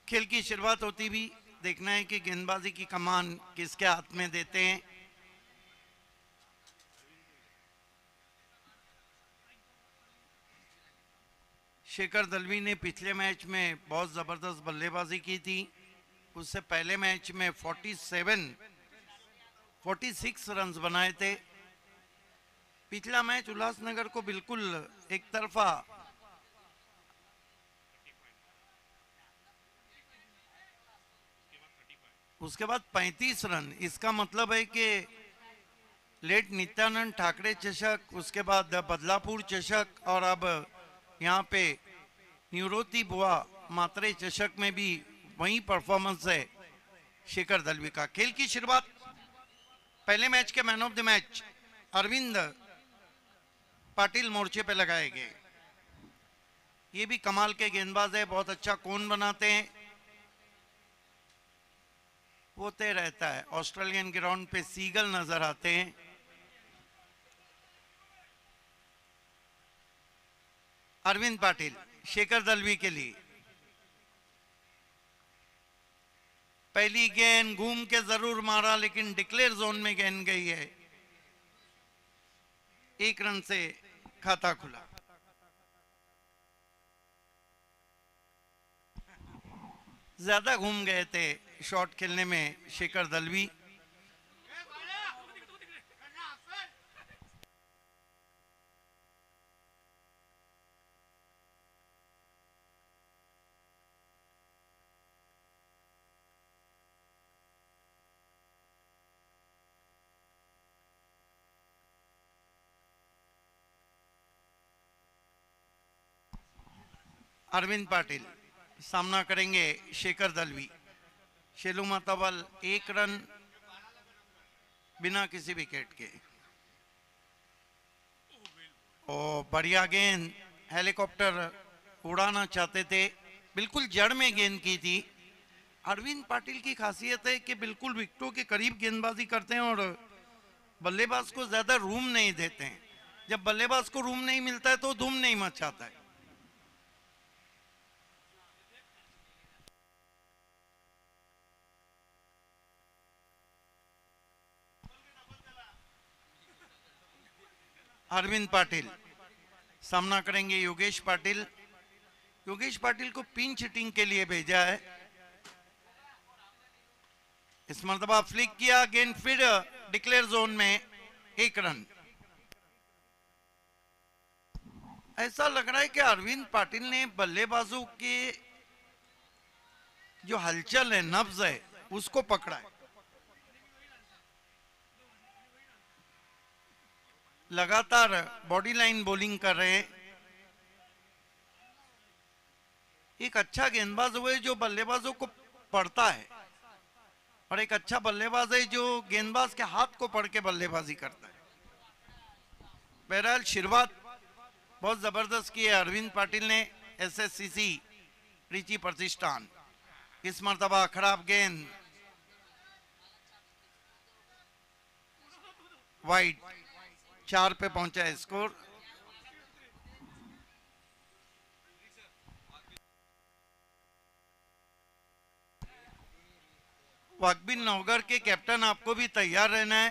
खेल की शुरुआत होती भी देखना है कि गेंदबाजी की कमान किसके हाथ में देते हैं। शेखर दलवी ने पिछले मैच में बहुत ज़बरदस्त बल्लेबाजी की थी। उससे पहले मैच में 46 रन्स बनाए थे। पिछला मैच उल्लासनगर को बिल्कुल एक तरफा उसके बाद 35 रन। इसका मतलब है कि लेट नित्यानंद ठाकरे चषक, उसके बाद बदलापुर चषक और अब यहाँ पे निवृत्ति बुआ मात्रे चषक में भी वही परफॉर्मेंस है शेखर दलवी का। खेल की शुरुआत पहले मैच के man of the match Arvind Patil मोर्चे पे लगाए गए। ये भी कमाल के गेंदबाज है, बहुत अच्छा कोन बनाते हैं। होते रहता है, ऑस्ट्रेलियन ग्राउंड पे सीगल नजर आते हैं। अरविंद पाटिल शेखर दलवी के लिए पहली गेंद घूम के जरूर मारा, लेकिन डिक्लेयर जोन में गेंद गई है। 1 रन से खाता खुला। ज्यादा घूम गए थे शॉट खेलने में शेखर दलवी। अरविंद पाटिल सामना करेंगे शेखर दलवी। शेलू मातावल 1 रन बिना किसी विकेट के। और बढ़िया गेंद, हेलीकॉप्टर उड़ाना चाहते थे, बिल्कुल जड़ में गेंद की थी। अरविंद पाटिल की खासियत है कि बिल्कुल विकेटों के करीब गेंदबाजी करते हैं और बल्लेबाज को ज्यादा रूम नहीं देते हैं। जब बल्लेबाज को रूम नहीं मिलता है तो धूम नहीं मचाता है। अरविंद पाटिल सामना करेंगे योगेश पाटिल। योगेश पाटिल को पिंच हिटिंग के लिए भेजा है। इस मर्तबा फ्लिक किया, गेंद फिर डिक्लेयर जोन में, 1 रन। ऐसा लग रहा है कि अरविंद पाटिल ने बल्लेबाजों के जो हलचल है, नब्ज है, उसको पकड़ा है। लगातार बॉडी लाइन बॉलिंग कर रहे हैं। एक अच्छा गेंदबाज वो है जो बल्लेबाजों को पढ़ता है, और एक अच्छा बल्लेबाज है जो गेंदबाज के हाथ को पढ़ के बल्लेबाजी करता है। बहरहाल शुरुआत बहुत जबरदस्त की है अरविंद पाटिल ने। एसएससीसी रिची प्रतिष्ठान। इस मर्तबा खराब गेंद, वाइड, 4 पे पहुंचा है स्कोर। वाकबिन नौगर के कैप्टन, आपको भी तैयार रहना है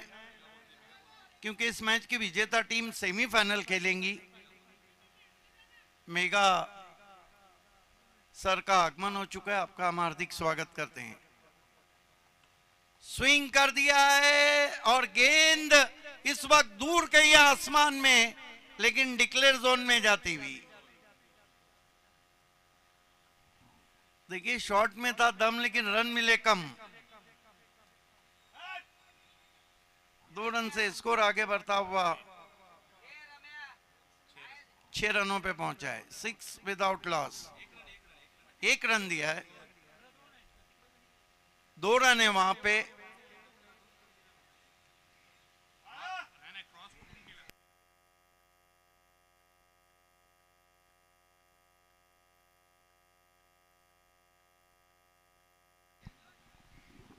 क्योंकि इस मैच की विजेता टीम सेमीफाइनल खेलेंगी। मेगा सर का आगमन हो चुका है, आपका हम हार्दिक स्वागत करते हैं। स्विंग कर दिया है और गेंद इस वक्त दूर गई आसमान में, लेकिन डिक्लेयर जोन में जाती हुई। देखिए शॉट में था दम, लेकिन रन मिले कम। 2 रन से स्कोर आगे बढ़ता हुआ 6 रनों पे पहुंचा है। 6 विदाउट लॉस। 1 रन दिया है, 2 रन है वहां पे।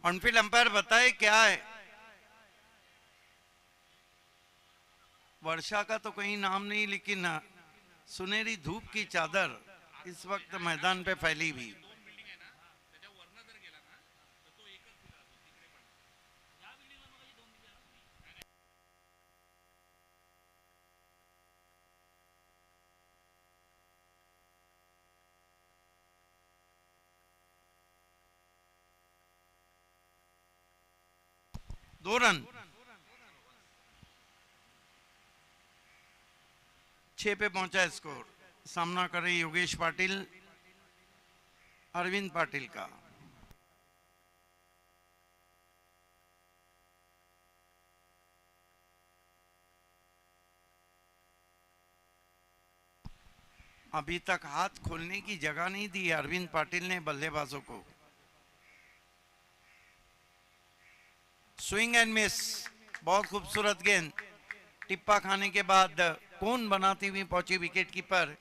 ऑनफील्ड अंपायर बताए क्या है। वर्षा का तो कहीं नाम नहीं, लेकिन सुनहरी धूप की चादर इस वक्त मैदान पे फैली हुई। 2 रन, 6 पे पहुंचा है स्कोर। सामना कर रहे योगेश पाटिल अरविंद पाटिल का। अभी तक हाथ खोलने की जगह नहीं दी अरविंद पाटिल ने बल्लेबाजों को। स्विंग एंड मिस, बहुत खूबसूरत गेंद। टिप्पा खाने के बाद कोन बनाती हुई पहुंची विकेट कीपर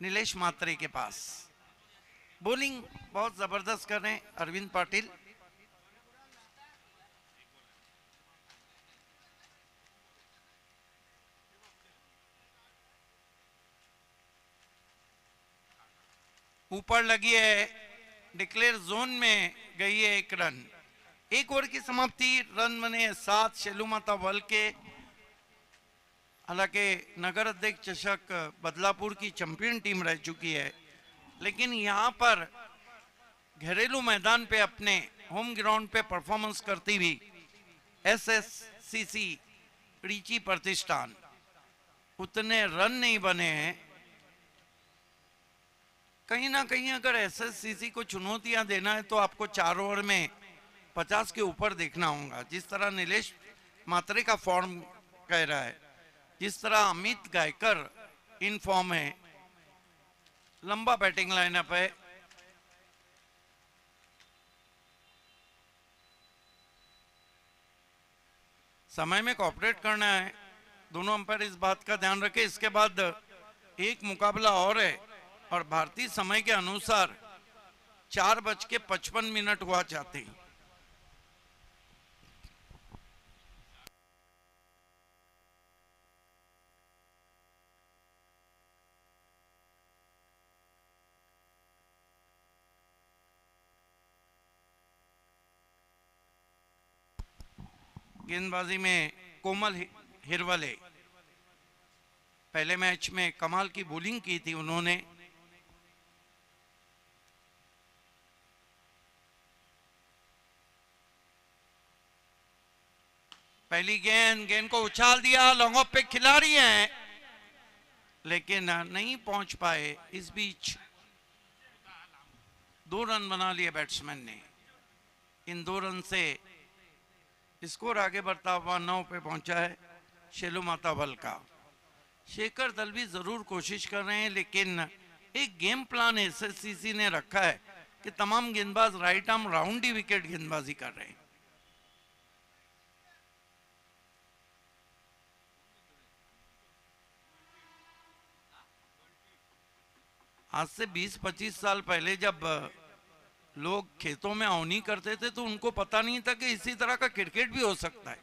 नीलेश मात्रे के पास। बॉलिंग बहुत जबरदस्त कर रहे हैं अरविंद पाटिल। ऊपर लगी है, डिक्लेयर जोन में गई है 1 रन। 1 ओवर की समाप्ति, रन बने 7 शेलुमाता वल के। हालांकि नगर अध्यक्ष चषक बदलापुर की चैंपियन टीम रह चुकी है, लेकिन यहां पर घरेलू मैदान पे अपने होम ग्राउंड पे परफॉर्मेंस करती हुई एसएससीसी रीची प्रतिष्ठान, उतने रन नहीं बने हैं। कहीं ना कहीं अगर एसएससीसी को चुनौतियां देना है तो आपको 4 ओवर में 50 के ऊपर देखना होगा। जिस तरह नीलेश मात्रे का फॉर्म कह रहा है, जिस तरह अमित गायकर इन फॉर्म है, लंबा बैटिंग लाइनअप है। समय में कोऑपरेट करना है, दोनों अंपायर इस बात का ध्यान रखें। इसके बाद एक मुकाबला और है और भारतीय समय के अनुसार 4:55 हुआ चाहते हैं। गेंदबाजी में कोमल हिरवले, पहले मैच में कमाल की बॉलिंग की थी उन्होंने। पहली गेंद को उछाल दिया, लॉन्ग ऑफ पे खिलाड़ी हैं लेकिन नहीं पहुंच पाए। इस बीच 2 रन बना लिए बैट्समैन ने। इन 2 रन से स्कोर आगे बढ़ता हुआ 9 पे पहुंचा है शेलुमाता वल का। शेखर दलवी जरूर कोशिश कर रहे हैं, लेकिन एक गेम प्लान एसएससीसी ने रखा है कि तमाम गेंदबाज राइट आर्म राउंड ही विकेट गेंदबाजी कर रहे हैं। आज से 20-25 साल पहले जब लोग खेतों में अवनी करते थे तो उनको पता नहीं था कि इसी तरह का क्रिकेट भी हो सकता है।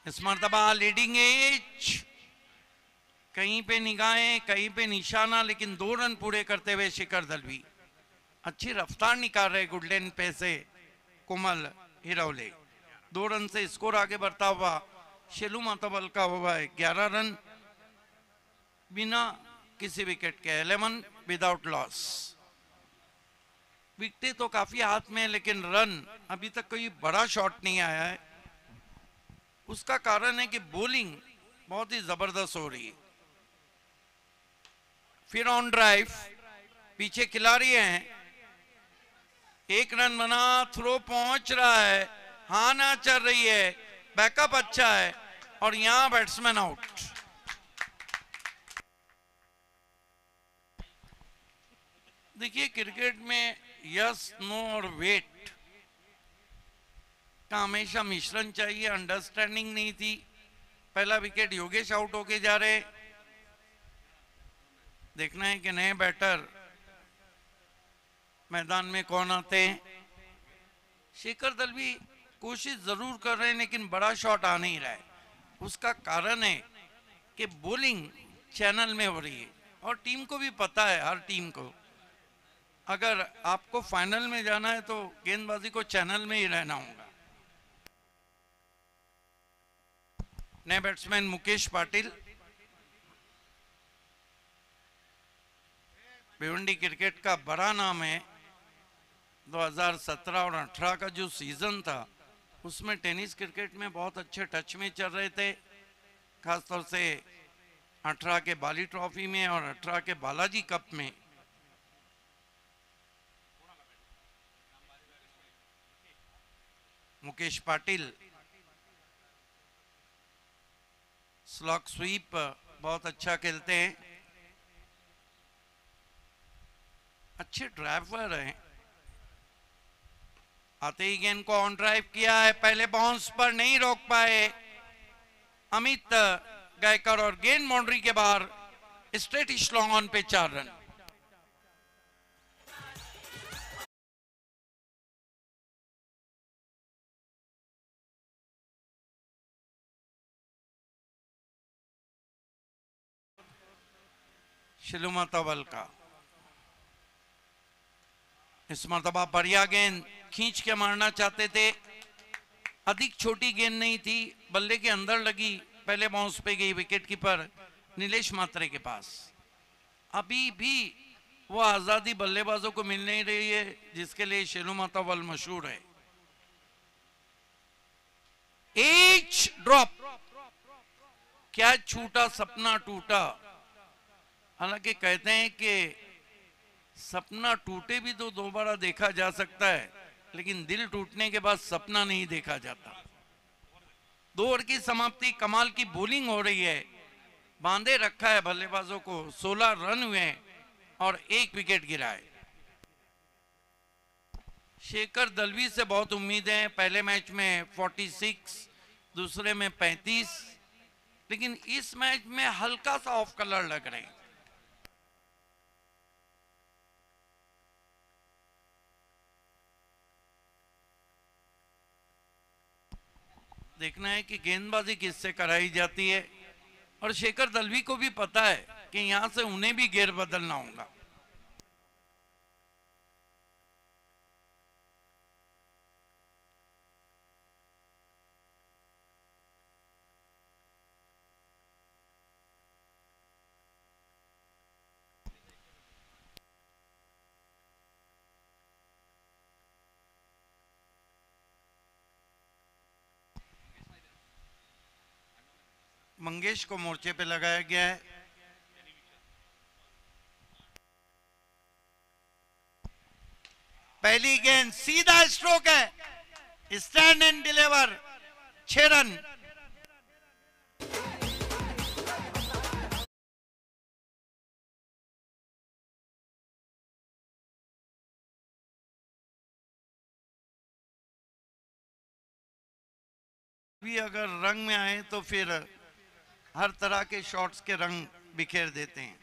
इस मर्तबा लीडिंग एज, कहीं पे निगाहें कहीं पे निशाना, लेकिन 2 रन पूरे करते हुए शिखर दलवी अच्छी रफ्तार निकाल रहे गुडलैंड पे से कोमल हिरवले। 2 रन से स्कोर आगे बढ़ता हुआ शेलुमाता वल का हुआ है 11 रन बिना किसी विकेट के, 11 विदाउट लॉस। विकेटें तो काफी हाथ में, लेकिन रन अभी तक कोई बड़ा शॉट नहीं आया है। उसका कारण है कि बॉलिंग बहुत ही जबरदस्त हो रही है। फिर ऑन ड्राइव, पीछे खिलाड़ी हैं, 1 रन बना, थ्रो पहुंच रहा है, हाना चल रही है, बैकअप अच्छा है और यहां बैट्समैन आउट। देखिए क्रिकेट में यस नो और वेट का हमेशा मिश्रण चाहिए। अंडरस्टैंडिंग नहीं थी। पहला विकेट योगेश आउट होके जा रहे। देखना है कि नए बैटर मैदान में कौन आते हैं। शेखर दलवी कोशिश जरूर कर रहे हैं लेकिन बड़ा शॉट आ नहीं रहा है। उसका कारण है कि बॉलिंग चैनल में हो रही है और टीम को भी पता है, हर टीम को, अगर आपको फाइनल में जाना है तो गेंदबाजी को चैनल में ही रहना होगा। नए बैट्समैन मुकेश पाटिल, भिवंडी क्रिकेट का बड़ा नाम है। 2017 और 18 का जो सीजन था उसमें टेनिस क्रिकेट में बहुत अच्छे टच में चल रहे थे, खासतौर से 18 के बाली ट्रॉफी में और 18 के बालाजी कप में। मुकेश पाटिल स्लॉक स्वीप बहुत अच्छा खेलते हैं, अच्छे ड्राइवर हैं। आते ही गेंद को ऑन ड्राइव किया है, पहले बाउंस पर नहीं रोक पाए अमित गायकर और गेंद बाउंड्री के बाहर। स्ट्रेट लॉन्ग ऑन पे 4 रन। शिलुमा तवल का इस मरतबा बढ़िया गेंद खींच के मारना चाहते थे, अधिक छोटी गेंद नहीं थी, बल्ले के अंदर लगी, पहले बाउंस पे गई विकेट कीपर नीलेश मात्रे के पास। अभी भी वो आजादी बल्लेबाजों को मिल नहीं रही है जिसके लिए शिलुमा तवल मशहूर है। एच ड्रॉप, क्या छूटा सपना टूटा। हालांकि कहते हैं कि सपना टूटे भी तो दोबारा देखा जा सकता है, लेकिन दिल टूटने के बाद सपना नहीं देखा जाता। 2 ओवर की समाप्ति, कमाल की बॉलिंग हो रही है, बांधे रखा है बल्लेबाजों को। 16 रन हुए और 1 विकेट गिरा है। शेखर दलवी से बहुत उम्मीद है, पहले मैच में 46, दूसरे में 35, लेकिन इस मैच में हल्का सा ऑफ कलर लग रहे हैं। देखना है कि गेंदबाजी किससे कराई जाती है, और शेखर दलवी को भी पता है कि यहां से उन्हें भी गेर बदलना होगा। मंगेश को मोर्चे पे लगाया गया है। पहली गेंद सीधा स्ट्रोक है, स्टैंड एंड डिलीवर, 6 रन। भी अगर रंग में आए तो फिर हर तरह के शॉट्स के रंग बिखेर देते हैं।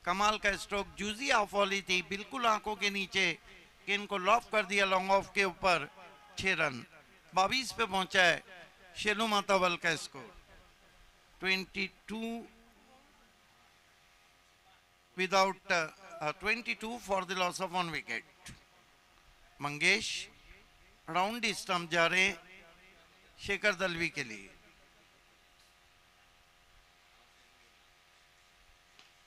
कमाल का स्ट्रोक, जूजी ऑफ वाली थी, बिल्कुल आंखों के नीचे, गेंद को लॉफ कर दिया लॉन्ग ऑफ के ऊपर, 6 रन। 22 पे पहुंचा है शिलुमा तवल का score. 22 without 22 for the loss of 1 wicket. Mangesh round stump जा रहे शेखर दलवी के लिए।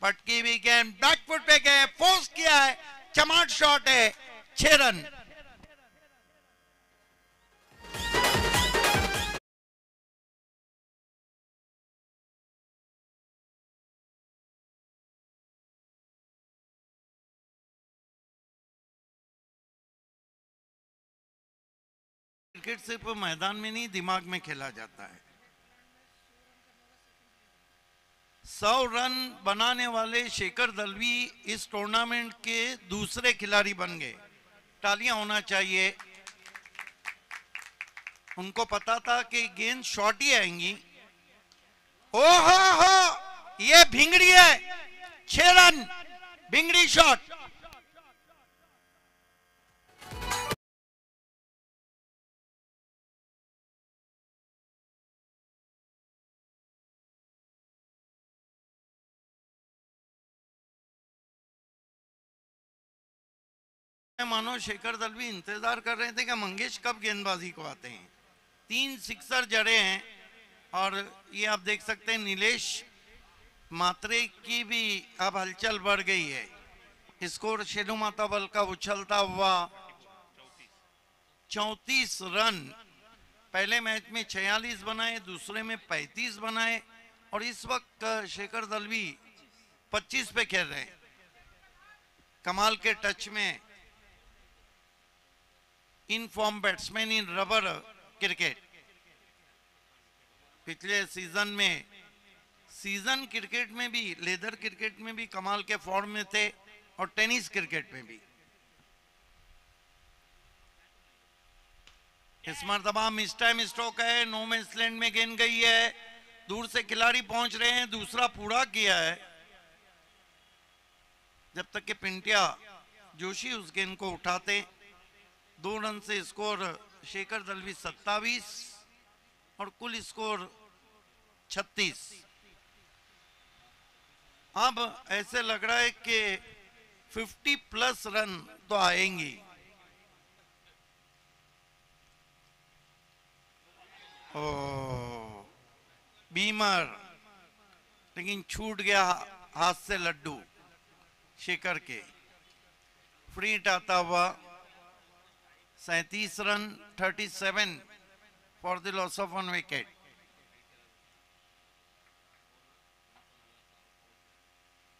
पटकी भी गेंद बैकफुट पे गए, फोर्स किया है, चमाट शॉट है, 6 रन। क्रिकेट सिर्फ मैदान में नहीं, दिमाग में खेला जाता है। 100 रन बनाने वाले शेखर दलवी इस टूर्नामेंट के दूसरे खिलाड़ी बन गए। तालियां होना चाहिए। उनको पता था कि गेंद शॉर्ट ही आएंगी। ओहो हो, ये भिंगड़ी है, 6 रन, भिंगड़ी शॉट। मानो शेखर दलवी इंतजार कर रहे थे कि मंगेश कब गेंदबाजी को आते हैं। 3 सिक्सर जड़े हैं, और ये आप देख सकते हैं नीलेश मात्रे की भी अब हलचल बढ़ गई है। स्कोर शिलुमा तवल का उछलता हुआ 34 रन। पहले मैच में 46 बनाए, दूसरे में 35 बनाए और इस वक्त शेखर दलवी 25 पे खेल रहे हैं। कमाल के टच में in form batsman in rubber cricket. पिछले सीजन में सीजन क्रिकेट में भी, लेदर क्रिकेट में भी कमाल के फॉर्म में थे और टेनिस क्रिकेट में भी। इस मरतबा मिस टाइम स्ट्रोक है, नो मैच लैंड में गेंद गई है, दूर से खिलाड़ी पहुंच रहे हैं, दूसरा पूरा किया है। जब तक कि पिंटिया जोशी उस गेंद को उठाते, 2 रन से स्कोर शेखर दलवी 27 और कुल स्कोर 36। अब ऐसे लग रहा है कि 50+ रन तो आएंगी। ओ बीमर, लेकिन छूट गया हाथ से लड्डू शेखर के। फ्री हिट आता हुआ 37 run, 37 for the loss of 1 wicket.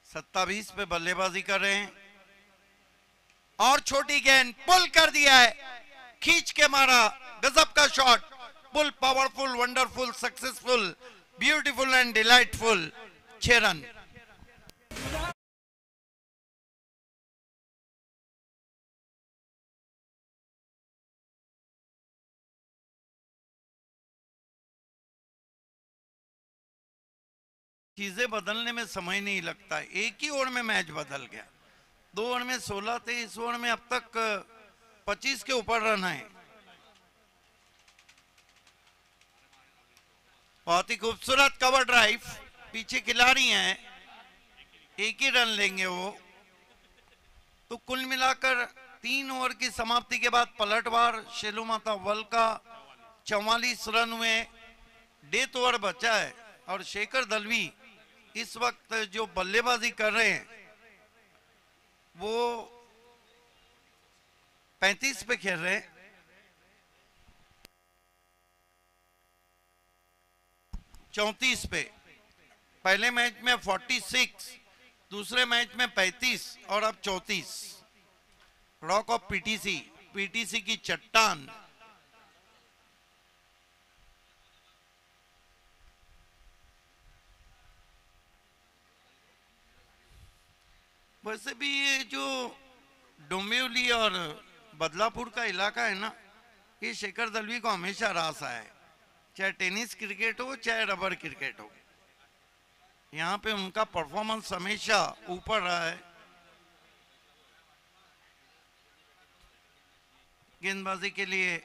सत्ताईस पे बल्लेबाजी कर रहे हैं और छोटी गेंद पुल कर दिया है, खींच के मारा, गजब का shot, pull, powerful, wonderful, successful, beautiful and delightful. 6 run. चीजें बदलने में समय नहीं लगता, एक ही ओवर में मैच बदल गया। 2 ओवर में 16 थे, इस ओवर में अब तक 25 के ऊपर रन है। बहुत ही खूबसूरत कवर ड्राइव, पीछे खिलाड़ी हैं, एक ही रन लेंगे वो। तो कुल मिलाकर 3 ओवर की समाप्ति के बाद पलटवार शेलुमाता वल का 44 रन हुए, डेथ ओवर बचा है और शेखर दलवी इस वक्त जो बल्लेबाजी कर रहे हैं वो 35 पे खेल रहे हैं। चौंतीस पे, पहले मैच में 46, दूसरे मैच में 35 और अब 34। रॉक ऑफ पीटीसी, पीटीसी की चट्टान। वैसे भी ये जो डोंबिवली और बदलापुर का इलाका है ना, ये शेखर दलवी को हमेशा रासा है, चाहे टेनिस क्रिकेट हो चाहे रबर क्रिकेट हो। यहाँ पे उनका परफॉर्मेंस हमेशा ऊपर रहा है। गेंदबाजी के लिए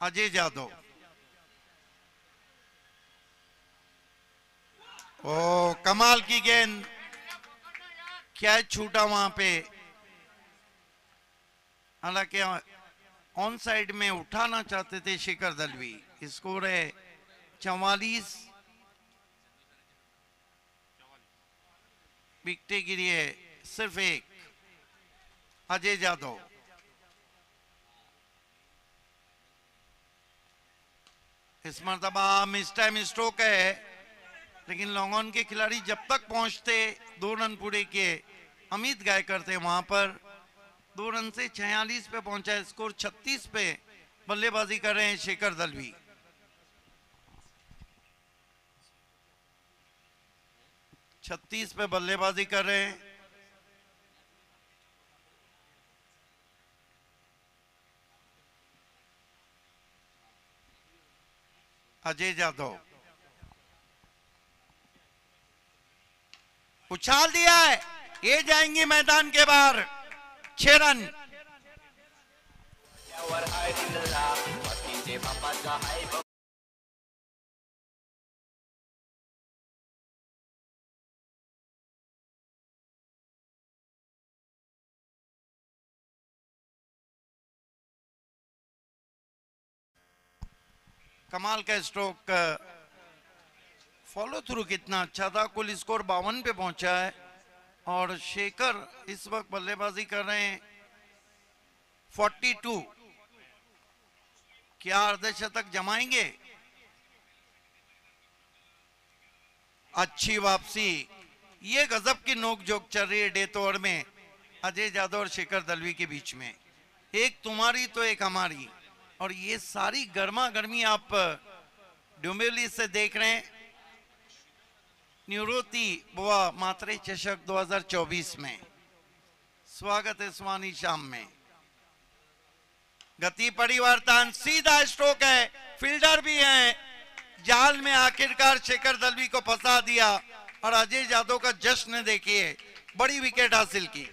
अजय जादव। ओ कमाल की गेंद, क्या छूटा वहां पे। हालांकि ऑन साइड में उठाना चाहते थे शेखर दलवी। स्कोर है 44, विकेट गिरी है सिर्फ एक। अजय जादव, इस मरतबा मिस टाइम स्ट्रोक है, लेकिन लॉन्ग ऑन के खिलाड़ी जब तक पहुंचते 2 रन पूरे किए, अमित गायकर थे वहां पर, 2 रन से 46 पे पहुंचा है। स्कोर 36 पे बल्लेबाजी कर रहे हैं शेखर दलवी। छत्तीस पे बल्लेबाजी कर रहे हैं। अजय जादव उछाल दिया है, ये जाएंगी मैदान के बाहर। 6 रन। कमाल का स्ट्रोक, फॉलो थ्रू कितना अच्छा था। कुल स्कोर 52 पे पहुंचा है और शेखर इस वक्त बल्लेबाजी कर रहे हैं 42। क्या अर्धशतक जमाएंगे? अच्छी वापसी। ये गजब की नोकझोंक चल रही है डेथ ओवर में अजय यादव और शेखर दलवी के बीच में। एक तुम्हारी तो एक हमारी, और ये सारी गर्मा गर्मी आप डोंबिवली से देख रहे हैं। निवृत्ति बुआ मात्रे चषक 2024 में स्वागत है सुहानी शाम में। गति परिवर्तन, सीधा स्ट्रोक है, फील्डर भी है, जाल में आखिरकार शेखर दलवी को फंसा दिया और अजय यादव का जश्न देखिए, बड़ी विकेट हासिल की।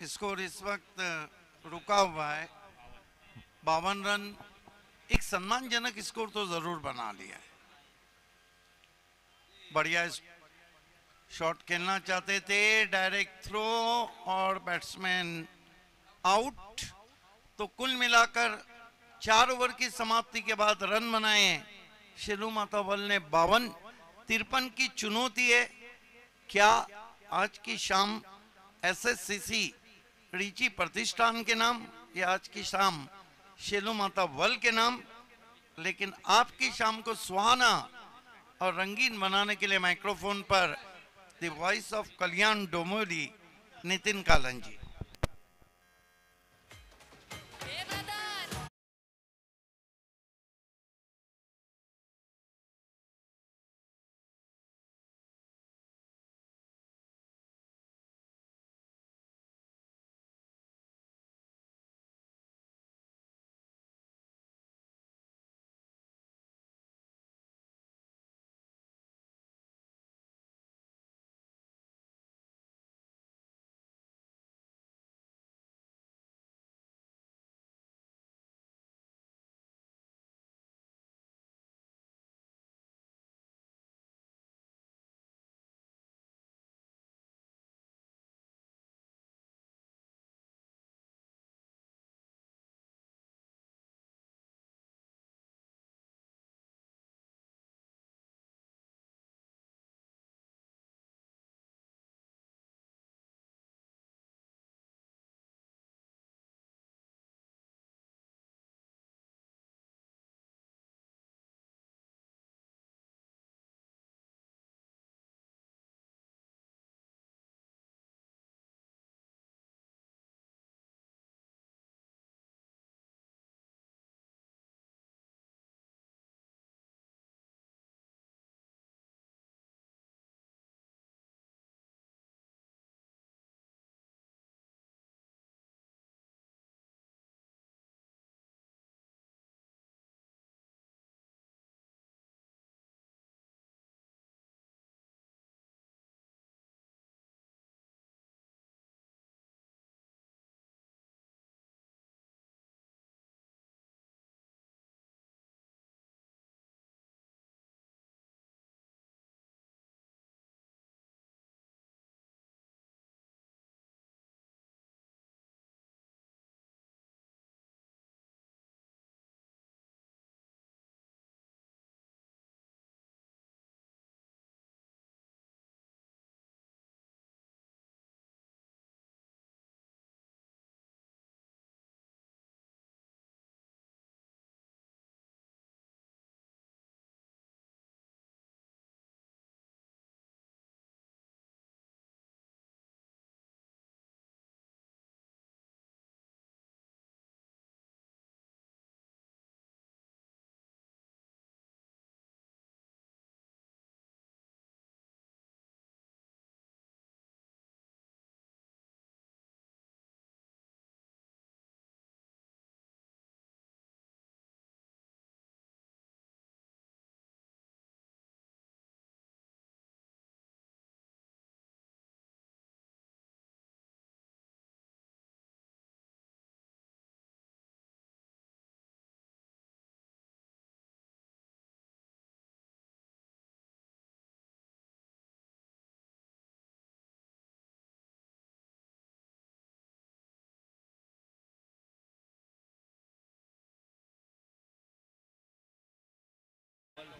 स्कोर इस वक्त रुका हुआ है 52 रन। एक सम्मानजनक स्कोर तो जरूर बना लिया है। बढ़िया शॉट खेलना चाहते थे, डायरेक्ट थ्रो और बैट्समैन आउट। तो कुल मिलाकर 4 ओवर की समाप्ति के बाद रन बनाए शेलू मातावल ने 52। 53 की चुनौती है। क्या आज की शाम एसएससीसी रीची प्रतिष्ठान के नाम या आज की शाम शेलू मातावल के नाम? लेकिन आपकी शाम को सुहाना और रंगीन बनाने के लिए माइक्रोफोन पर the voice of Kalyan Dombivli Nitin कालन जी।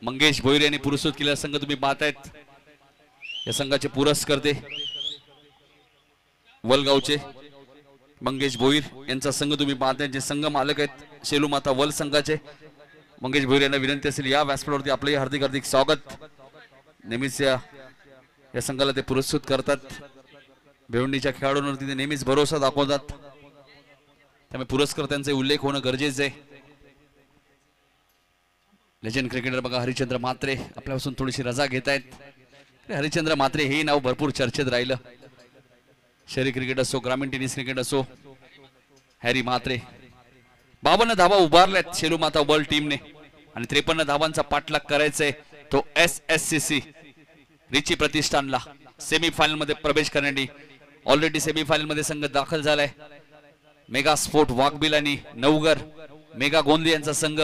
मंगेश भोईर यांनी पुरस्कृत केलेला संघ तुम्ही पाहतायत. या संघाचे पुरस्कर्ते वलगावचे मंगेश भोईर यांचा संघ तुम्ही पाहताय. जे संघ मालक आहेत शेलू माता वल संघाचे. मंगेश भोईर यांना विनंती असेल या व्यासपीठावरती आपले हार्दिक हार्दिक स्वागत. नेहमीच या संघाला ते पुरस्कृत करतात. भिवंडीच्या खेळाडूंवरती ते नेहमीच भरोसा दाखवतात. त्यामुळे पुरस्कर्त्यांचा उल्लेख होणं गरजेचं आहे. लेजंड क्रिकेटर बघा हरिचंद्र म्हात्रे आपल्यापासून थोडीशी रजा घेत आहेत. हरिचंद्र म्हात्रे हे नाव भरपूर चर्चेत राहिलं. शहरी क्रिकेट असो ग्रामीण टेनिस क्रिकेट असो. हॅरी म्हात्रे 52 धावा उभारल्यात शेलू माता वर्ल्ड टीमने आणि 53 धावांचा पाठलाग करायचाय तो SSCC रिची प्रतिष्ठानला. सेमीफायनल मध्ये प्रवेश करण्यासाठी ऑलरेडी सेमीफायनल मध्ये संघ दाखल झालाय. मेगा स्पोर्ट वाघबिल आणि नवगर मेगा गोंदली यांचा संघ.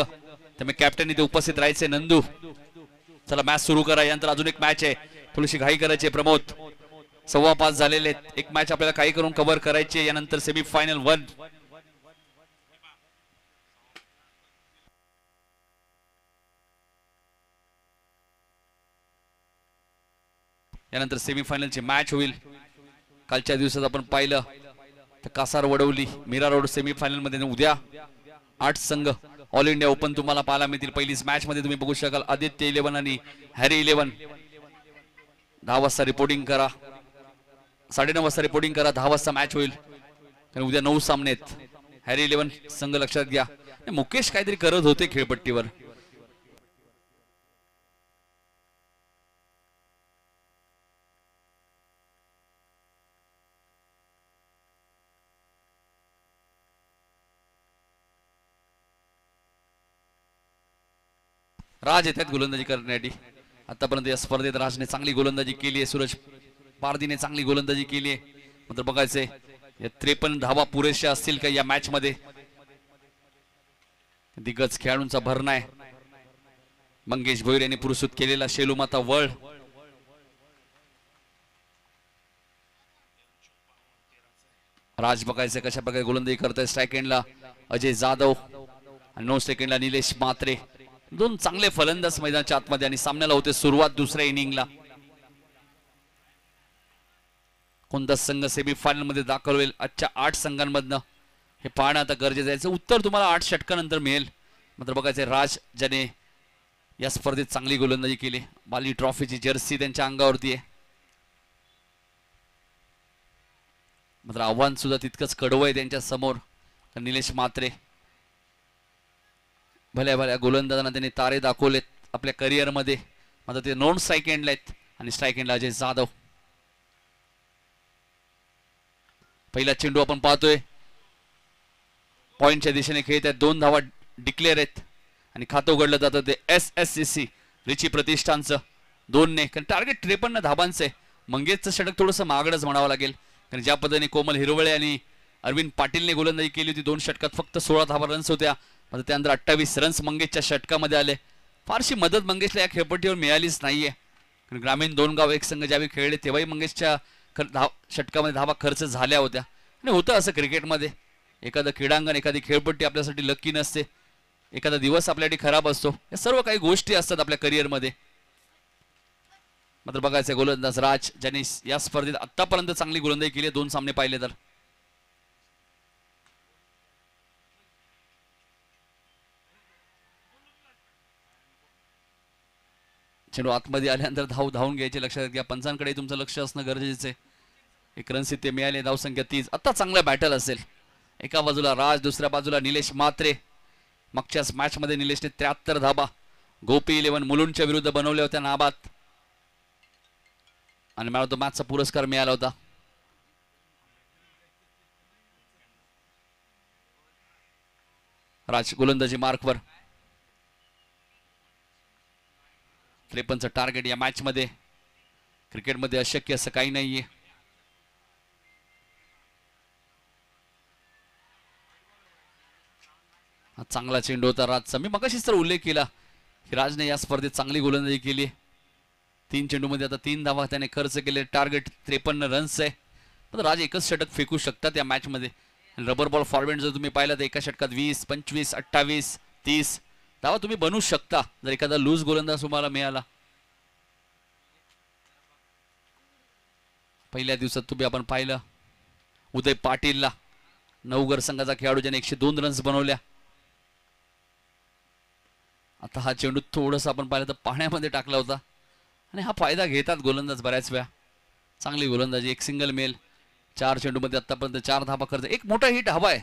त्यामुळे कॅप्टन इथे उपस्थित राहायचे नंदू. चला मॅच सुरू करा. यानंतर अजून एक मॅच आहे. थोडीशी घाई करायची प्रमोद. 5:15 झालेले आहेत. एक मॅच आपल्याला काही करून कव्हर करायची. यानंतर सेमीफायनल 1. यानंतर सेमीफायनलची मॅच होईल. कालच्या दिवसात आपण पाहिलं तर कासार वडवली मीरा रोड सेमीफायनल मध्ये. उद्या 8 संघ ऑल इंडिया ओपन तुम्हाला पाहायला मिळतील. पहिलीच मॅच मध्ये तुम्ही बघू शकाल आदित्य 11 आणि हॅरी 11. 10 वाजता रिपोर्टिंग करा. 9:30 वाजता रिपोर्टिंग करा. 10 वाजता मॅच होईल. आणि उद्या 9 सामने आहेत. हॅरी 11 संघ लक्षात घ्या. मुकेश काहीतरी करत होते खेळपट्टीवर. राज येतात गोलंदाजी करण्यासाठी. आतापर्यंत या स्पर्धेत राजने चांगली गोलंदाजी केली आहे. सूरज पारदीने चांगली गोलंदाजी केली आहे. मात्र बघायचंय या 53 धावा पुरेशा असतील का या मॅच मध्ये. दिग्गज खेळाडूंचा भरणा आहे. मंगेश भोईर यांनी पुरस्कृत केलेला शेलू माता वर्ल्ड. राज बघायचं कशा प्रकारे गोलंदाजी करताय. स्ट्राइक एंडला अजय जाधव आणि नो सेकंडला निलेश म्हात्रे. दोन चांगले फलंदाज मैदानाच्या आतमध्ये आणि सामन्याला होते सुरुवात दुसऱ्या इनिंगला. कोणता संघ सेमीफायनल मध्ये दाखल होईल आजच्या 8 संघांमधनं हे पाहणं आता गरजेचं आहे. उत्तर तुम्हाला 8 षटकानंतर मिळेल. मात्र बघायचे राज ज्याने या स्पर्धेत चांगली गोलंदाजी केली. बाली ट्रॉफीची जर्सी त्यांच्या अंगावरती आहे. मात्र आव्हान सुद्धा तितकंच कडवं आहे त्यांच्या समोर. निलेश म्हात्रे भल्या भल्या गोलंदाजांना त्यांनी तारे दाखवलेत आपल्या करिअर मध्ये. मात्र ते नॉन स्ट्राइक एंडला आहेत आणि स्ट्राइक एंडला अजय जाधव. पहिला चेंडू आपण पाहतोय पॉइंटच्या दिशेने खेळत आहेत. 2 धावा डिक्लेअर आहेत आणि खातं उघडलं जातं ते SSCC रिची प्रतिष्ठानचं 2 ने. कारण टार्गेट 53 धाबांचं आहे. मंगेशचं षटक थोडंसं मागडच म्हणावं लागेल. कारण ज्या पद्धतीने कोमल हिरवळे आणि अरविंद पाटीलने गोलंदाजी केली होती 2 षटकात फक्त 16 धावा रन्स होत्या. मात्र त्यानंतर 28 रन्स मंगेशच्या षटकामध्ये आले. फारशी मदत मंगेशला या खेळपट्टीवर मिळालीच नाहीये. कारण ग्रामीण 2 गाव एक संघ ज्यावेळी खेळले तेव्हाही मंगेशच्या षटकामध्ये धावा खर्च झाल्या होत्या. आणि होतं असं क्रिकेटमध्ये. एखादं क्रीडांगण एखादी खेळपट्टी आपल्यासाठी लकी नसते. एखादा दिवस आपल्यासाठी खराब असतो. या सर्व काही गोष्टी असतात आपल्या करिअरमध्ये. मात्र बघायचं गोलंदाज राज ज्याने या स्पर्धेत आतापर्यंत चांगली गोलंदाजी केली. 2 सामने पाहिले तर. चेंडू आतमध्ये आल्यानंतर धावून घ्यायचे. लक्षात घ्या पंचांकडे तुमचं लक्ष असणं गरजेचं आहे. 1 रन ते मिळाले. धावसंख्या 30. आता चांगला बॅटल असेल. एका बाजूला राज दुसऱ्या बाजूला निलेश म्हात्रे. मागच्याच मॅच मध्ये निलेशने 73 धाबा गोपी 11 मुलुंडच्या विरुद्ध बनवल्या होत्या नाबाद आणि मला तो मॅचचा पुरस्कार मिळाला होता. राज गोलंदाजी मार्कवर. 53चं टार्गेट या मॅच मध्ये. क्रिकेटमध्ये अशक्य असं काही नाहीये. चांगला चेंडू होता राजचा. मी मगाशीच तर उल्लेख केला की राजने या स्पर्धेत चांगली गोलंदाजी केली. 3 चेंडूमध्ये आता 3 धावा त्याने खर्च केले. टार्गेट 53 रन्स आहे. पण राज एकच षटक फेकू शकतात या मॅच मध्ये. रबर बॉल फॉर्मेट जर तुम्ही पाहिलं तर एका षटकात 20, 25, 28, 30 धावा तुम्ही बनवू शकता जर एखादा लूज गोलंदाज तुम्हाला मिळाला. पहिल्या दिवसात तुम्ही आपण पाहिलं उदय पाटीलला, नवघर संघाचा खेळाडू ज्याने 102 रन्स बनवल्या. आता हा चेंडू थोडासा आपण पाहिलं तर पाण्यामध्ये टाकला होता आणि हा फायदा घेतात गोलंदाज बऱ्याच वेळा. चांगली गोलंदाजी, एक सिंगल मेल, 4 चेंडूमध्ये आतापर्यंत 4 धावा खर्च. एक मोठा हिट हवाय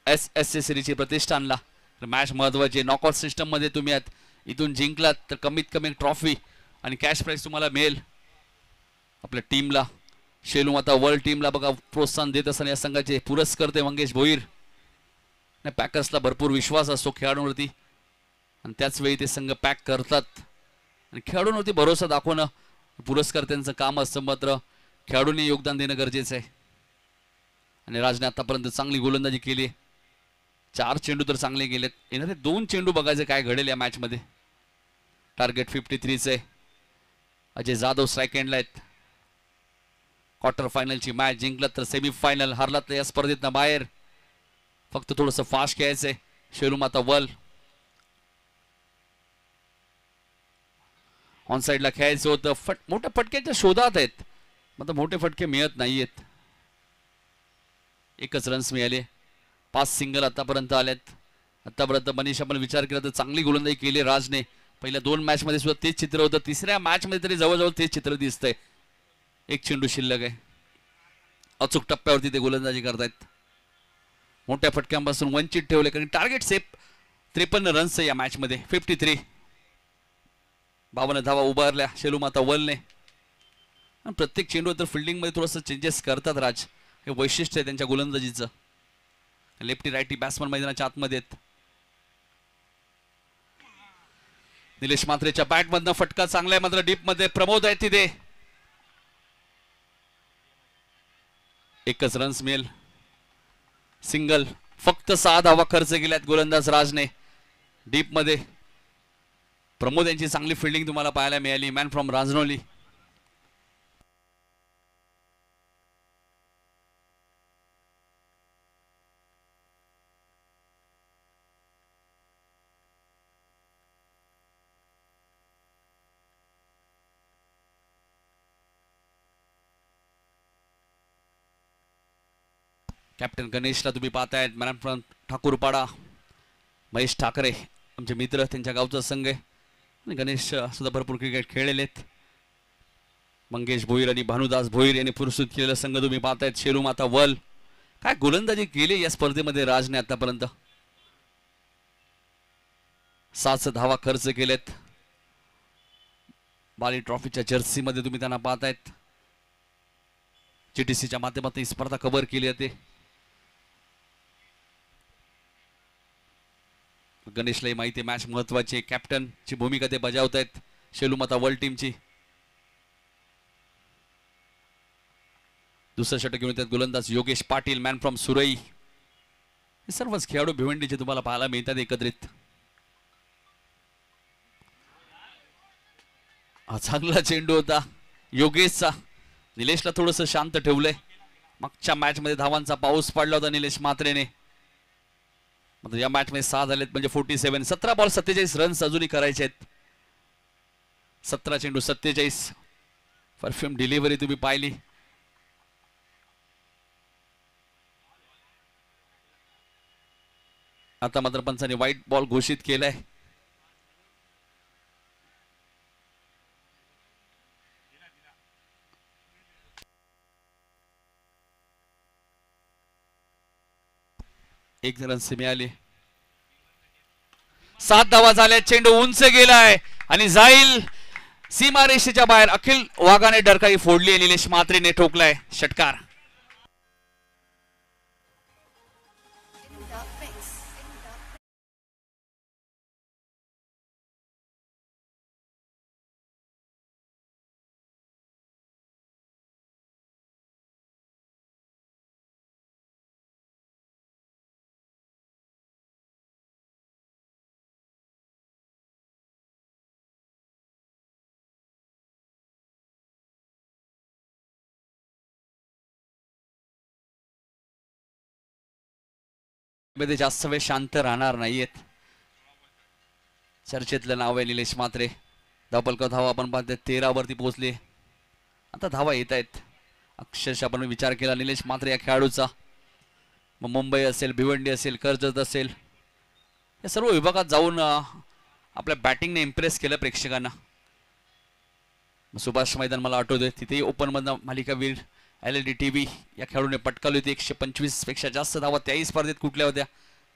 SSC सिरीजची प्रतिष्ठानला. मॅच महत्वाची, नॉकआउट सिस्टम मध्ये तुम्ही आहात, इथून जिंकलात तर कमीत कमी ट्रॉफी आणि कॅश प्राइस तुम्हाला मिळेल. आपल्या टीमला, शेलू माता वर्ल्ड टीमला बघा प्रोत्साहन देत असताना या संघाचे पुरस्कर्ते मंगेश भोईर. पॅकर्सला भरपूर विश्वास असतो खेळाडूंवरती आणि त्याच वेळी ते संघ पॅक करतात आणि खेळाडूंवरती भरोसा दाखवणं पुरस्कर्त्यांचं काम असतं. मात्र खेळाडूंनी योगदान देणं गरजेचं आहे आणि राजने आतापर्यंत चांगली गोलंदाजी केली. 4 चेंडू तर चांगले गेलेत. येणारे 2 चेंडू बघायचे काय घडेल या मॅच मध्ये. टार्गेट 53 आहे. अजय जाधव स्ट्राईक एंडला आहेत. क्वार्टर फायनलची मॅच जिंकलात तर सेमीफायनल, हारलात तर या स्पर्धेतनं बाहेर. फक्त थोडंसं फास्ट खेळायचंय. शेलू माता वल ऑन साईडला खेळायचं होतं. मोठ्या फटक्याच्या शोधात आहेत, मात्र मोठे फटके मिळत नाहीयेत. एकच रन्स मिळाले, 5 सिंगल आतापर्यंत आलेत. आतापर्यंत मनीष आपण विचार केला तर चांगली गोलंदाजी केली राजने. पहिल्या 2 मॅच मध्ये सुद्धा तेच चित्र होतं, तिसऱ्या मॅच मध्ये तरी जवळजवळ तेच चित्र दिसतंय. एक चेंडू शिल्लक आहे. अचूक टप्प्यावरती ते गोलंदाजी करतायत. मोठ्या फटक्यांपासून वंचित ठेवले कारण टार्गेट सेफ 53 रन्स या मॅच मध्ये. 53 52 धावा उभारल्या शेलू माता वलने. प्रत्येक चेंडू तर फिल्डिंग मध्ये थोडंसं चेंजेस करतात राज, हे वैशिष्ट्य आहे त्यांच्या गोलंदाजीचं. लेफ्टी रायटी बॅट्समन मैदानाच्या आतमध्ये आहेत. निलेश मात्रेच्या बॅट मधनं फटका चांगला आहे, मात्र डीप मध्ये प्रमोद आहे तिथे. एकच रन्स मिळेल. सिंगल, फक्त 6 धावा खर्च केल्यात गोलंदाज राजने. डीप मध्ये प्रमोद यांची चांगली फिल्डिंग तुम्हाला पाहायला मिळाली. Man from Ranjanoli. कॅप्टन गणेशला तुम्ही पाहतायत. मॅन फ्रॉम ठाकूरपाडा, महेश ठाकरे आमचे मित्र, त्यांच्या गावचा संघ आहे. आणि गणेश सुद्धा भरपूर क्रिकेट खेळलेले आहेत. मंगेश भोईर आणि भानुदास भोईर यांनी पुरस्कृत केलेला संघ तुम्ही पाहतायत. शेलू माता वल. काय गोलंदाजी केली या स्पर्धेमध्ये राजने आतापर्यंत. 7 धावा खर्च केलेत. बाली ट्रॉफीच्या जर्सी मध्ये तुम्ही त्यांना पाहतायत. GTCच्या माध्यमातून ही स्पर्धा कव्हर केली जाते. गणेशलाही माहिती मॅच महत्वाची, कॅप्टनची भूमिका ते बजावत आहेत शेलू माता वर्ल्ड टीमची. दुसरं षटक घेऊन येतात गोलंदाज योगेश पाटील, मॅन फ्रॉम सुरई. हे सर्वच खेळाडू भिवंडीचे तुम्हाला पाहायला मिळतात एकत्रित. हा चांगला चेंडू होता योगेशचा. निलेशला थोडंसं शांत ठेवलंय. मागच्या मॅच मध्ये धावांचा पाऊस पडला होता निलेश मात्रेने, मात्र या मॅच मध्ये 6 झालेत म्हणजे 47. 17 बॉल 47 रन्स अजूनही करायचे आहेत. 17 चेंडू 47. परफ्यूम डिलिव्हरी तुम्ही पाहिली. आता मात्र पंचाने व्हाईट बॉल घोषित केलाय. एक रन मिळाली. 7 धावा झाल्या. चेंडू उंच गेलाय आणि जाईल सीमारेषेच्या बाहेर. अखिल वाघाने डरकाळी फोडली. निलेश मात्रेने ठोकलाय षटकार. मध्ये जास्त वेळ शांत राहणार नाहीयेत. चर्चेतलं नाव आहे निलेश म्हात्रे. धावपलक धावा आपण पाहतोय 13 वरती पोहोचले. आता धावा येत आहेत. अक्षरशः आपण विचार केला निलेश म्हात्रे या खेळाडूचा, मग मुंबई असेल, भिवंडी असेल, कर्जत असेल, या सर्व विभागात जाऊन आपल्या बॅटिंगने इम्प्रेस केलं प्रेक्षकांना. सुभाष मैदान मला आठवतोय, तिथेही ओपनमधनं मालिकावीर LED TV या खेळाडूने पटकावली होती. 125 पेक्षा जास्त धावा त्याही स्पर्धेत कुठल्या होत्या.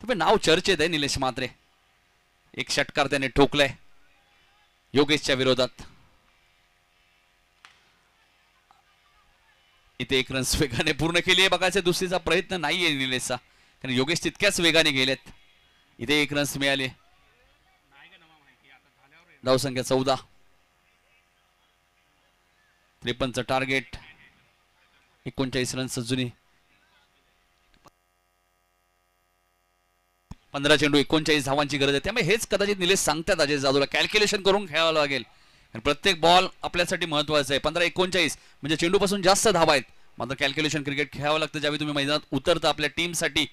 तर नाव चर्चेत आहे निलेश म्हात्रे. एक षटकार त्याने ठोकलाय योगेशच्या विरोधात. इथे 1 रन्स वेगाने पूर्ण केली आहे. बघायचं दुसरीचा प्रयत्न नाहीये निलेशचा, कारण योगेश तितक्याच वेगाने गेलेत. इथे 1 रन्स मिळाले. धावसंख्या 14. 53 टार्गेट, 39 रन्स जुनी. 15 चेंडू 39 धावांची गरज आहे. त्यामुळे हेच कदाचित निलेश सांगतात अजय जाधवला, कॅल्क्युलेशन करून खेळावं लागेल. प्रत्येक बॉल आपल्यासाठी महत्वाचा आहे. 15-39 म्हणजे चेंडूपासून जास्त धावा आहेत. मात्र कॅल्क्युलेशन क्रिकेट खेळावं लागतं ज्यावेळी तुम्ही मैदानात उतरता, आपल्या टीमसाठी